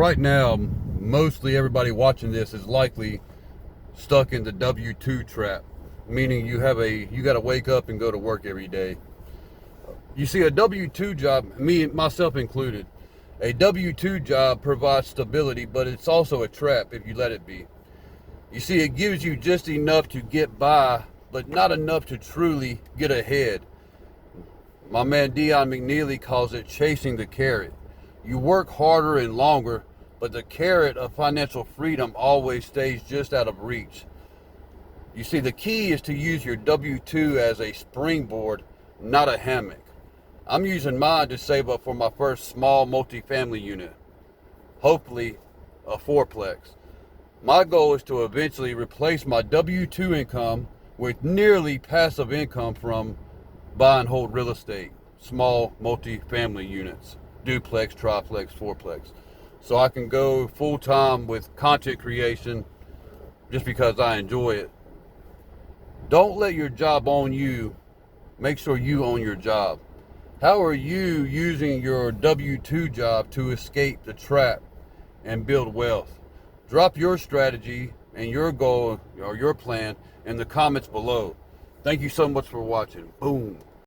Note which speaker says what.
Speaker 1: Right now, mostly everybody watching this is likely stuck in the W-2 trap, meaning you got to wake up and go to work every day. You see, a W-2 job, me myself included, a W-2 job provides stability, but it's also a trap if you let it be. You see, it gives you just enough to get by, but not enough to truly get ahead. My man Dion McNeely calls it chasing the carrot. You work harder and longer, but the carrot of financial freedom always stays just out of reach. You see, the key is to use your W-2 as a springboard, not a hammock. I'm using mine to save up for my first small multifamily unit, hopefully a fourplex. My goal is to eventually replace my W-2 income with nearly passive income from buy and hold real estate, small multifamily units, duplex, triplex, fourplex. So I can go full time with content creation just because I enjoy it. Don't let your job own you. Make sure you own your job. How are you using your W-2 job to escape the trap and build wealth? Drop your strategy and your goal or your plan in the comments below. Thank you so much for watching. Boom.